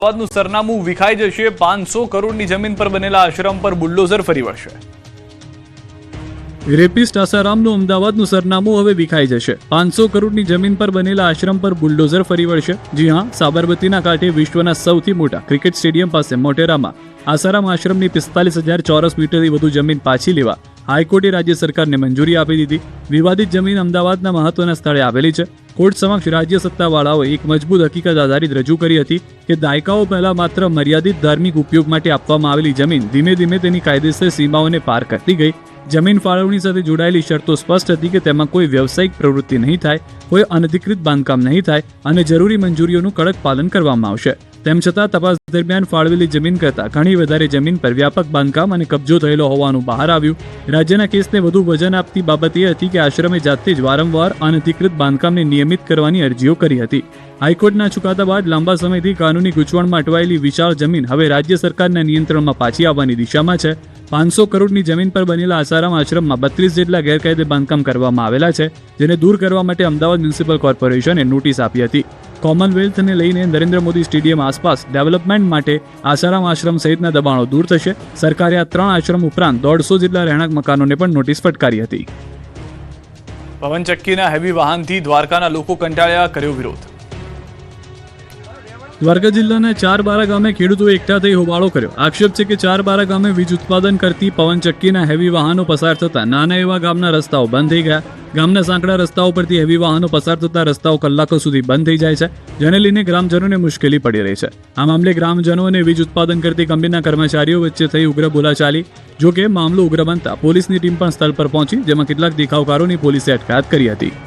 અમદાવાદનું સરનામું વિખાઈ જશે। 500 કરોડની જમીન પર બનેલા આશ્રમ પર બુલડોઝર ફરી વળશે। રેપિસ્ટ આસારામનું અમદાવાદનું સરનામું હવે વિખાઈ જશે। 500 કરોડની જમીન પર બનેલા આશ્રમ પર બુલડોઝર ફરી વળશે। જી હા, સાબરમતીના કાંઠે વિશ્વના સૌથી મોટા ક્રિકેટ સ્ટેડિયમ પાસે મોટેરામાં આસારામ આશ્રમની 45,000 ચોરસ મીટરથી વધુ જમીન પાછી લેવા હાઈકોર્ટે રાજ્ય સરકારને મંજૂરી આપી દીધી। વિવાદિત જમીન અમદાવાદના મહત્વના સ્થળે આવેલી છે। કોર્ટ સમક્ષ રાજ્ય સત્તાવાળાઓએ એક મજબૂત હકીકત આધારિત રજૂ કરી હતી કે દાયકાઓ પહેલા માત્ર મર્યાદિત ધાર્મિક ઉપયોગ માટે આપવામાં આવેલી જમીન ધીમે ધીમે તેની કાયદેસર સીમાઓને પાર કરતી ગઈ। જમીન ફાળવણી સાથે જોડાયેલી શરતો સ્પષ્ટ હતી કે તેમાં કોઈ વ્યવસાયિક પ્રવૃત્તિ નહીં થાય, કોઈ અનધિકૃત બાંધકામ નહીં થાય અને જરૂરી મંજૂરીઓનું કડક પાલન કરવામાં આવશે। તેમ છતાં તપાસ દરમિયાન ફાળવેલી જમીન કરતાં ઘણી વધારે જમીન પર વ્યાપક બાંધકામ અને કબજો થયેલો હોવાનું બહાર આવ્યું। રાજ્યના કેસને વધુ વજન આપતી બાબત એ હતી કે આશ્રમે જાતે જ વારંવાર અનધિકૃત બાંધકામને નિયમિત કરવાની અરજીઓ કરી હતી। હાઈકોર્ટના ચુકાદા બાદ લાંબા સમયથી કાનૂની ગૂંચવણમાં અટવાયેલી વિશાળ જમીન હવે રાજ્ય સરકારના નિયંત્રણમાં પાછી આવવાની દિશામાં છે। 500 કરોડની જમીન પર બનેલા આસારામ આશ્રમમાં 32 જેટલા ગેરકાયદે બાંધકામ કરવામાં આવેલા છે, જેને દૂર કરવા માટે અમદાવાદ મ્યુનિસિપલ કોર્પોરેશને નોટિસ આપી હતી। કોમનવેલ્થને લઈને નરેન્દ્ર મોદી સ્ટેડિયમ આસપાસ ડેવલપમેન્ટ માટે આસારામ આશ્રમ સહિતના દબાણો દૂર થશે। સરકારે આ 3 આશ્રમ ઉપરાંત 150 જેટલા રહેણાંક મકાનોને પણ નોટિસ ફટકારી હતી। પવનચક્કીના હેવી વાહનથી દ્વારકાના લોકો કંટાળ્યા, કર્યો વિરોધ। દ્વારકા જિલ્લાના ચારબારા ગામે ખેડૂતોએ એકઠા થઈ હોબાળો કર્યો। આક્ષેપ છે કે ચારબારા ગામે વીજ ઉત્પાદન કરતી પવનચક્કીના હેવી વાહનો પસાર થતા નાના એવા ગામના રસ્તાઓ બંધ થઈ ગયા। ગામના સાંકડા રસ્તાઓ પરથી હેવી વાહનો પસાર થતા રસ્તાઓ કલાકો સુધી બંધ થઈ જાય છે, જેને લઈને ગ્રામજનોને મુશ્કેલી પડી રહી છે। આ મામલે ગ્રામજનો અને વીજ ઉત્પાદન કરતી કંપનીના કર્મચારીઓ વચ્ચે થઈ ઉગ્ર બોલાચાલી। જો કે મામલો ઉગ્ર બનતા પોલીસની ટીમ પણ સ્થળ પર પહોંચી, જેમાં કેટલાક દેખાવકારોની પોલીસે અટકાયત કરી હતી।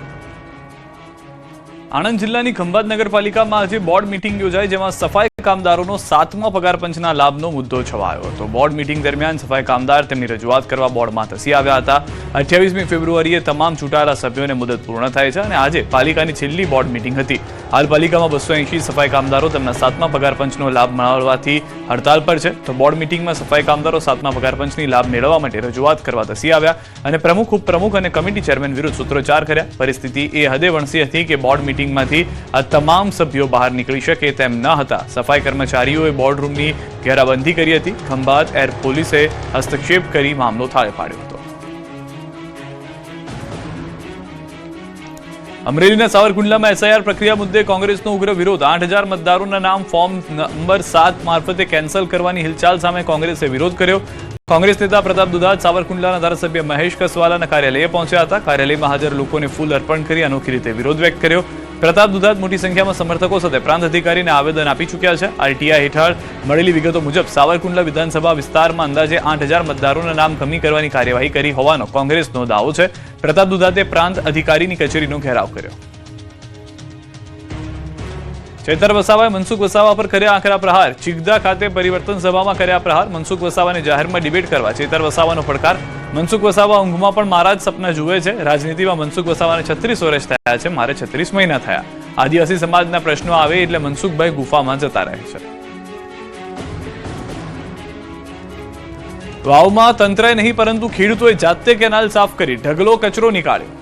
આણંદ જિલ્લાની ખંભાત નગરપાલિકામાં આજે બોર્ડ મીટિંગ યોજાઈ, જેમાં સફાઈ કામદારોનો 7મા પગાર પંચના લાભનો મુદ્દો છવાયો હતો। બોર્ડ મીટિંગ દરમિયાન સફાઈ કામદાર તેમની રજૂઆત કરવા બોર્ડમાં ધસી આવ્યા હતા। 28મી ફેબ્રુઆરીએ તમામ ચૂંટાયેલા સભ્યોને મુદત પૂર્ણ થાય છે અને આજે પાલિકાની છેલ્લી બોર્ડ મીટિંગ હતી। હાલ પાલિકામાં 280 સફાઈ કામદારો તેમના 7મા પગાર પંચનો લાભ મળવાથી હડતાલ પર છે। તો બોર્ડ મીટિંગમાં સફાઈ કામદારો 7મા પગાર પંચની લાભ મેળવવા માટે રજૂઆત કરવા ધસી આવ્યા અને પ્રમુખ, ઉપપ્રમુખ અને કમિટી ચેરમેન વિરુદ્ધ સૂત્રોચ્ચાર કર્યા। પરિસ્થિતિ એ હદે વણસી હતી કે બોર્ડ મીટિંગમાંથી આ તમામ સભ્યો બહાર નીકળી શકે તેમ ન હતા। સફાઈ કર્મચારીઓએ બોર્ડ રૂમની ઘેરાબંધી કરી હતી। ખંભાત એર પોલીસે હસ્તક્ષેપ કરી મામલો થાળે પાડ્યો હતો। અમરેલીના સાવરકુંડલામાં એસઆઈઆર પ્રક્રિયા મુદ્દે કોંગ્રેસનો ઉગ્ર વિરોધ। 8,000 મતદારોના નામ ફોર્મ નંબર 7 મારફતે કેન્સલ કરવાની હિલચાલ સામે કોંગ્રેસે વિરોધ કર્યો। કોંગ્રેસ નેતા પ્રતાપ દુધાત સાવરકુંડલાના ધારાસભ્ય મહેશ કસવાલાના કાર્યાલયે પહોંચ્યા હતા। કાર્યાલયમાં હાજર લોકોને ફૂલ અર્પણ કરી અનોખી રીતે વિરોધ વ્યક્ત કર્યો। પ્રતાપ દુધાત મોટી સંખ્યામાં સમર્થકો સાથે પ્રાંત અધિકારીને આવેદન આપી ચૂક્યા છે। આરટીઆઈ હેઠળ મળેલી વિગતો મુજબ સાવરકુંડલા વિધાનસભા વિસ્તારમાં અંદાજે 8,000 મતદારોના નામ કમી કરવાની કાર્યવાહી કરી હોવાનો કોંગ્રેસનો દાવો છે। પ્રતાપ દુધાતે પ્રાંત અધિકારીની કચેરીનો ઘેરાવ કર્યો। ચેતર વસાવાએ મનસુખ વસાવા પર કર્યા આકરા પ્રહાર। ચિગદા ખાતે પરિવર્તન સભામાં કર્યા પ્રહાર। મનસુખ વસાવાને જાહેરમાં ડિબેટ કરવા ચેતર વસાવાનો પડકાર। મનસુખ વસાવા ઊંઘમાં પણ મારા જ સપના જુએ છે। રાજનીતિમાં મનસુખ વસાવાને 36 વર્ષ થયા છે, મારે 36 મહિના થયા। આદિવાસી સમાજના પ્રશ્નો આવે એટલે મનસુખભાઈ ગુફામાં જતા રહે છે। વાવમાં તંત્રએ નહીં પરંતુ ખેડૂતોએ જાતે કેનાલ સાફ કરી ઢગલો કચરો નીકાળ્યો।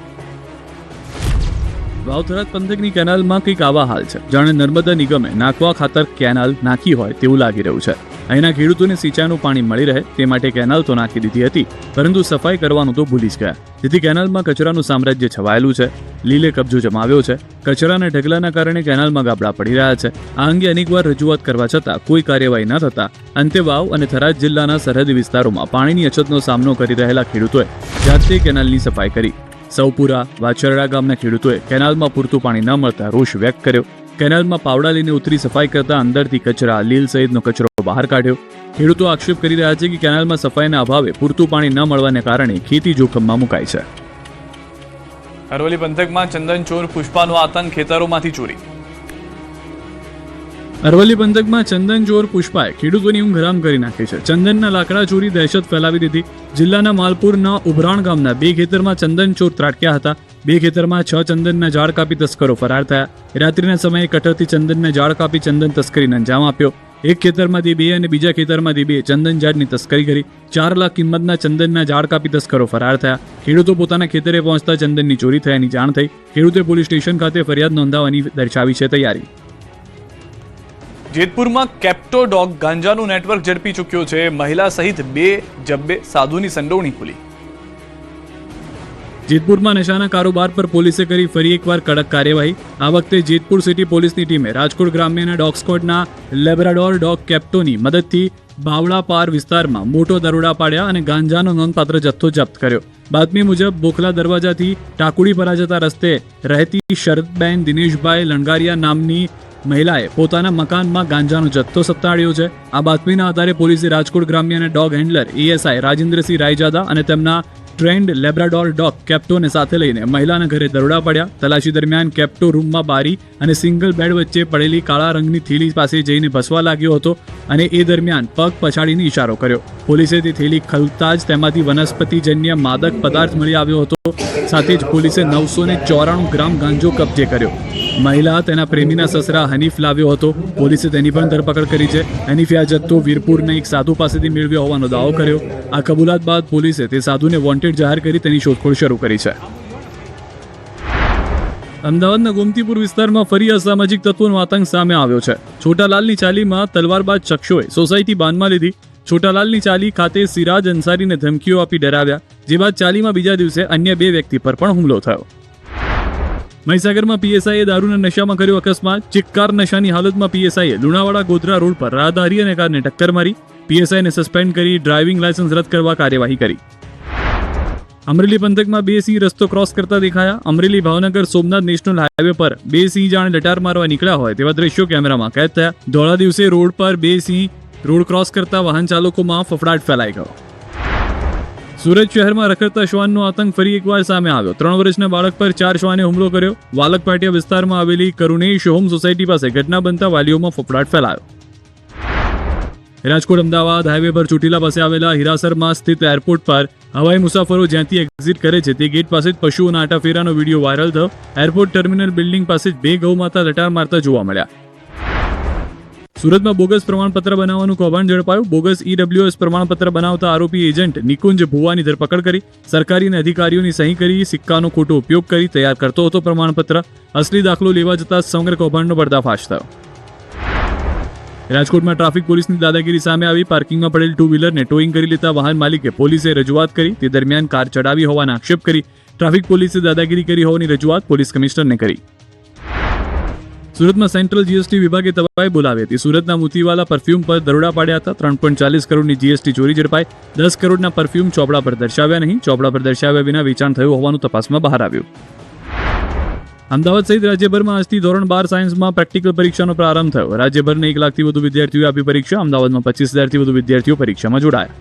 વાવ-થરાદ પંથકની કેનાલમાં કંઈક આવા હાલ છે, જાણે નર્મદા નિગમે નાખવા ખાતર કેનાલ નાખી હોય તેવું લાગી રહ્યું છે। અહીંના ખેડૂતોને સિંચાઈનું પાણી મળી રહે તે માટે કેનાલ તો નાખી દીધી હતી, પરંતુ સફાઈ કરવાનું તો ભૂલી જ ગયા, જેથી કેનાલમાં કચરાનું સામ્રાજ્ય છવાયેલું છે। લીલે કબજો જમાવ્યો છે। કચરાના ઢગલાના કારણે કેનાલમાં ગાબડા પડી રહ્યા છે। આ અંગે અનેકવાર રજૂઆત કરવા છતાં કોઈ કાર્યવાહી ન થતા અંતે વાવ અને થરાદ જિલ્લાના સરહદી વિસ્તારોમાં પાણીની અછતનો સામનો કરી રહેલા ખેડૂતોએ જાતે કેનાલની સફાઈ કરી। સૌપુરા, વાછરડા ગામના ખેડૂતોએ કેનાલમાં પૂરતું પાણી ન મળતા રોષ વ્યક્ત કર્યો। કેનાલમાં પાવડા લઈને ઉતરી સફાઈ કરતા અંદરથી કચરા, લીલ સહિતનો કચરો બહાર કાઢ્યો। ખેડૂતો આક્ષેપ કરી રહ્યા છે કે કેનાલમાં સફાઈના અભાવે પૂરતું પાણી ન મળવાને કારણે ખેતી જોખમમાં મુકાય છે। અરવલ્લી પંથકમાં ચંદન ચોર પુષ્પાનો આતંક, ખેતરોમાંથી ચોરી। અરવલ્લી પંથકમાં ચંદન ચોર પુષ્પાએ ખેડૂતોની ઊંઘ હરામ કરી નાખી છે। ચંદનના લાકડા ચોરી દહેશત ફેલાવી દીધી। જિલ્લાના માલપુરના ઉભરાણ ગામના 2 ખેતરમાં ચંદન ચોર ત્રાટક્યા હતા। 2 ખેતરમાં 6 ચંદનના ઝાડ કાપી તસ્કરો ફરાર થયા। રાત્રિના સમયે કટરથી ચંદનના ઝાડ કાપી ચંદન તસ્કરીને અંજામ આપ્યો। એક ખેતરમાંથી 2 અને બીજા ખેતરમાંથી 2 ચંદન ઝાડની તસ્કરી કરી। 4 લાખ કિંમતના ચંદનના ઝાડ કાપી તસ્કરો ફરાર થયા। ખેડૂતો પોતાના ખેતરે પહોંચતા ચંદનની ચોરી થયાની જાણ થઈ। ખેડૂતે પોલીસ સ્ટેશન ખાતે ફરિયાદ નોંધાવવાની દર્શાવી છે તૈયારી। જેતપુરમાં કેપ્ટો ડોગ ગાંજાનું નેટવર્ક ઝડપી ચૂક્યો છે. મહિલા સહિત 2 જબ્બે સાધુની સંડોવણી ખુલી. જેતપુરમાં નશાના કારોબાર પર પોલીસે કરી ફરી એકવાર કડક કાર્યવાહી. આ વખતે જેતપુર સિટી પોલીસની ટીમે રાજકોટ ગ્રામ્યના ડોગ સ્ક્વોડના લેબ્રાડોર ડોગ કેપ્ટોની મદદથી બાવળા પાર વિસ્તારમાં મોટો દરોડા પાડ્યા અને ગાંજાનો નોંધપાત્ર જથ્થો જપ્ત કર્યો. બાતમી મુજબ બોખલા દરવાજાથી ટાકુડીપરા જતા રસ્તે રહેતી શરદબેન દિનેશભાઈ લણગારિયા નામની મહિલાએ પોતાના મકાનમાં ગાંજાનો જથ્થો સત્તાડ્યો છે. આ બાતમીના આધારે પોલીસે રાજકોટ ગ્રામ્યના dog handler ASI Rajendrasinh Raizada અને તેમના ટ્રેન્ડ લેબ્રાડોર ડોગ કેપ્ટોને સાથે લઈને મહિલાના ઘરે દરોડા પડ્યા. તલાશી દરમિયાન કેપ્ટો રૂમમાં બારી અને સિંગલ બેડ વચ્ચે પડેલી કાળા રંગની થેલી પાસે જઈને ભસવા લાગ્યો હતો અને એ દરમિયાન પગ પછાડીને ઇશારો કર્યો. પોલીસે તે થેલી ખોલતા જ તેમાંથી વનસ્પતિજન્ય માદક પદાર્થ મળી આવ્યો હતો. સાથે જ પોલીસે 994 ગ્રામ ગાંજો કબજે કર્યો. મહિલા તેના પ્રેમીના સસરા હનીફ લાવ્યો હતો. પોલીસે તેની પણ ધરપકડ કરી છે. હનીફે આ જથ્થો વીરપુરના એક સાધુ પાસેથી મેળવ્યો હોવાનો દાવો કર્યો. આ કબૂલાત બાદ પોલીસે તે સાધુને વોન્ટેડ જાહેર કરી તેની શોધખોળ શરૂ કરી છે. અમદાવાદના ગોમતીપુર વિસ્તારમાં ફરી અસામાજિક તત્વોનો આતંક સામે આવ્યો છે. છોટાલાલની ચાલીમાં તલવારબાજ શખ્સોએ સોસાયટી બાંધમાં લીધી. છોટાલાલની ચાલી ખાતે સિરાજ અંસારીને ધમકીઓ આપી ડરાવ્યા, જે બાદ ચાલીમાં બીજા દિવસે અન્ય 2 વ્યક્તિ પર પણ હુમલો થયો. મહીસાગરમાં પીએસઆઈએ દારૂના નશામાં કર્યો અકસ્માત. ચિક્કાર નશાની હાલતમાં પીએસઆઈએ લુણાવાડા ગોધરા રોડ પર રાહદારી અને કારને ટક્કર મારી. પીએસઆઈને સસ્પેન્ડ કરી ડ્રાઇવિંગ લાયસન્સ રદ કરવા કાર્યવાહી કરી. અમરેલી પંથકમાં 2 સિંહ રસ્તો ક્રોસ કરતા દેખાયા. અમરેલી ભાવનગર સોમનાથ નેશનલ હાઈવે પર 2 સિંહ જાણે લટાર મારવા નીકળ્યા હોય તેવા દ્રશ્યો કેમેરામાં કેદ થયા. ધોળા દિવસે રોડ પર 2 સિંહ રોડ ક્રોસ કરતા વાહન ચાલકોમાં ફફડાટ ફેલાઈ ગયો. સુરત શહેરમાં રખડતા શ્વાનનો આતંક ફરી એકવાર સામે આવ્યો. 3 વર્ષના બાળક પર 4 શ્વાને હુમલો કર્યો. વાલક પાટિયા વિસ્તારમાં આવેલી કરુણેશ હોમ સોસાયટી પાસે ઘટના બનતા વાલીઓમાં ફફડાટ ફેલાયો. રાજકોટ અમદાવાદ હાઈવે પર ચોટીલા પાસે આવેલા હીરાસરમાં સ્થિત એરપોર્ટ પર હવાઈ મુસાફરો જ્યાંથી એક્ઝિટ કરે છે તે ગેટ પાસે જ પશુઓના આટાફેરાનો વિડીયો વાયરલ થયો. એરપોર્ટ ટર્મિનલ બિલ્ડિંગ પાસે જ 2 ગૌમાતા લટાર મારતા જોવા મળ્યા. સુરતમાં બોગસ પ્રમાણપત્ર બનાવવાનું કૌભાંડ ઝડપાયું. બોગસ ઈડબ્લ્યુએસ પ્રમાણપત્ર બનાવતા આરોપી એજન્ટ નિકુંજ ભુવાની ધરપકડ કરી. સરકારી અને અધિકારીઓની સહી કરી સિક્કાનો ખોટો ઉપયોગ કરી તૈયાર કરતો હતો પ્રમાણપત્ર. અસલી દાખલો લેવા જતા સમગ્ર કૌભાંડનો પર્દાફાશ થયો. રાજકોટમાં ટ્રાફિક પોલીસની દાદાગીરી સામે આવી. પાર્કિંગમાં પડેલ 2 વ્હીલરને ટોઈંગ કરી લેતા વાહન માલિકે પોલીસે રજૂઆત કરી. તે દરમિયાન કાર ચડાવી હોવાના આક્ષેપ કરી ટ્રાફિક પોલીસે દાદાગીરી કરી હોવાની રજૂઆત પોલીસ કમિશનરને કરી. સુરતમાં સેન્ટ્રલ જીએસટી વિભાગે તવાઈ બોલાવી હતી. સુરતના મોતીવાલા પરફ્યુમ પર દરોડા પાડ્યા હતા. 3.40 કરોડની જીએસટી ચોરી ઝડપાઈ. 10 કરોડના પરફ્યુમ ચોપડા પર દર્શાવ્યા નહીં. ચોપડા પર દર્શાવ્યા વિના વેચાણ થયું હોવાનું તપાસમાં બહાર આવ્યું. અમદાવાદ સહિત રાજ્યભરમાં આજથી ધોરણ 12 સાયન્સમાં પ્રેક્ટિકલ પરીક્ષાનો પ્રારંભ થયો. રાજ્યભરના 1 લાખથી વધુ વિદ્યાર્થીઓએ આપી પરીક્ષા. અમદાવાદમાં 25,000થી વધુ વિદ્યાર્થીઓ પરીક્ષામાં જોડાયા.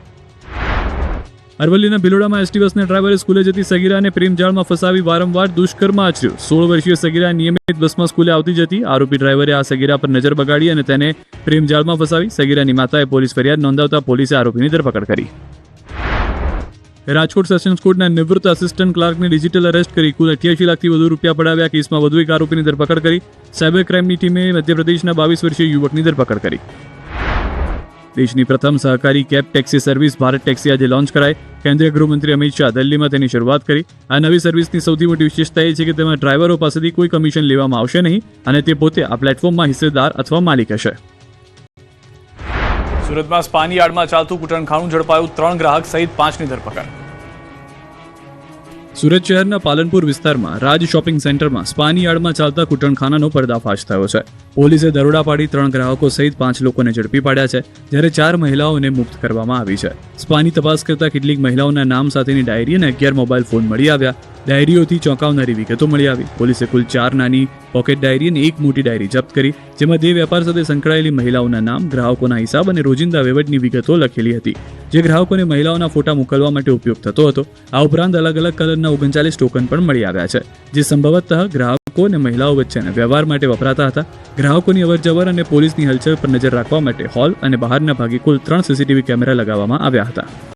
અરવલ્લીના ભિલોડામાં એસટી બસના ડ્રાઈવરે સ્કૂલે જતી સગીરાને પ્રેમજાળમાં ફસાવી વારંવાર દુષ્કર્મ આચર્યું. 16 વર્ષીય સગીરા નિયમિત બસમાં સ્કૂલે આવતી જતી. આરોપી ડ્રાઈવરે આ સગીરા પર નજર બગાડી અને તેને પ્રેમજાળમાં ફસાવી. સગીરાની માતાએ પોલીસ ફરિયાદ નોંધાવતા પોલીસે આરોપીની ધરપકડ કરી. રાજકોટ સેશન્સ કોર્ટના નિવૃત્ત આસિસ્ટન્ટ ક્લાર્કને ડિજિટલ અરેસ્ટ કરી કુલ 88 લાખથી વધુ રૂપિયા પડાવ્યા. કેસમાં વધુ 1 આરોપીની ધરપકડ કરી. સાયબર ક્રાઇમની ટીમે મધ્યપ્રદેશના 22 વર્ષીય યુવકની ધરપકડ કરી. દેશની પ્રથમ સહકારી cab taxi service Bharat taxi આજે લોન્ચ કરાઈ. કેન્દ્રીય ગૃહમંત્રી અમિત શાહ દિલ્હીમાં તેની શરૂઆત કરી. આ નવી સર્વિસની સૌથી મોટી વિશેષતા એ છે કે તેમાં ડ્રાઈવરો પાસેથી કોઈ કમિશન લેવામાં આવશે નહીં અને તે પોતે આ પ્લેટફોર્મમાં હિસ્સેદાર અથવા માલિક હશે. સુરતમાં સ્પાની યાર્ડમાં ચાલતું કૂટણખાનું ઝડપાયું. 3 ગ્રાહક સહિત 5ની ધરપકડ. સુરત શહેરના પાલનપુર વિસ્તારમાં રાજ શોપિંગ સેન્ટરમાં સ્પાની યાર્ડમાં ચાલતા કૂટણખાનાનો પર્દાફાશ થયો છે. પોલીસે દરોડા પાડી 3 ગ્રાહકો સહિત 5 લોકોને ઝડપી પાડ્યા છે, જ્યારે 4 મહિલાઓને મુક્ત કરવામાં આવી છે. સ્પાની તપાસ કરતા કેટલીક મહિલાઓના નામ સાથેની ડાયરી અને 11 મોબાઈલ ફોન મળી આવ્યા. ડાયરીઓથી ચોંકાવનારી વિગતો મળી આવી. પોલીસે કુલ 4 નાની પોકેટ ડાયરી અને 1 મોટી ડાયરી જપ્ત કરી, જેમાં દેહ વેપાર સાથે સંકળાયેલી મહિલાઓના નામ, ગ્રાહકોના હિસાબ અને રોજિંદા વહીવટની વિગતો લખેલી હતી, જે ગ્રાહકોને મહિલાઓના ફોટા મોકલવા માટે ઉપયોગ થતો હતો. આ ઉપરાંત અલગ અલગ કલરના 39 ટોકન પણ મળી આવ્યા છે, જે સંભવતઃ ગ્રાહકો અને મહિલાઓ વચ્ચેના વ્યવહાર માટે વપરાતા હતા. ગ્રાહકોની અવરજવર અને પોલીસની હલચલ પર નજર રાખવા માટે હોલ અને બહારના ભાગે કુલ 3 સીસીટીવી કેમેરા લગાવવામાં આવ્યા હતા.